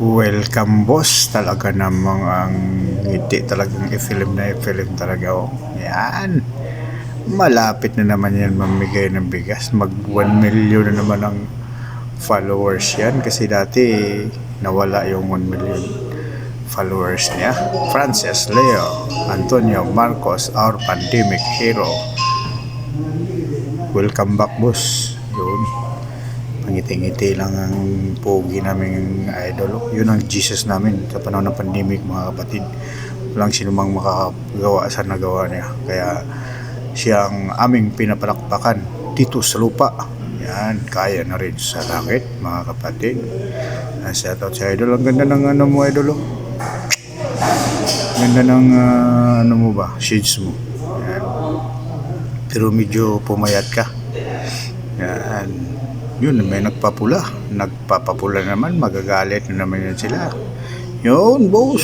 Welcome boss, talaga namang ang ngiti talagang i-film na i-film talaga oh. Yan, malapit na naman yan mamigay ng bigas, mag 1 million na naman ang followers yan kasi dati nawala yung 1 million followers niya. Frances Leo Antonio Marcos, our pandemic hero. Welcome back boss. Yun, pangiti-ngiti lang ang pogi naming idol. Yun ang Jesus namin sa panahon ng pandemic mga kapatid. Walang sinumang makakagawa sa nagawa niya. Kaya siya ang aming pinapalakpakan dito sa lupa. Yan, kaya na rin sa langit mga kapatid. Shout out sa idol. Ang ganda ng ano mo idol. Ganda ng ano mo ba? Shades mo. Yan. Pero medyo pumayat ka. Yan. Yun, may nagpapapula naman, magagalit na naman yan sila. Yun, boss.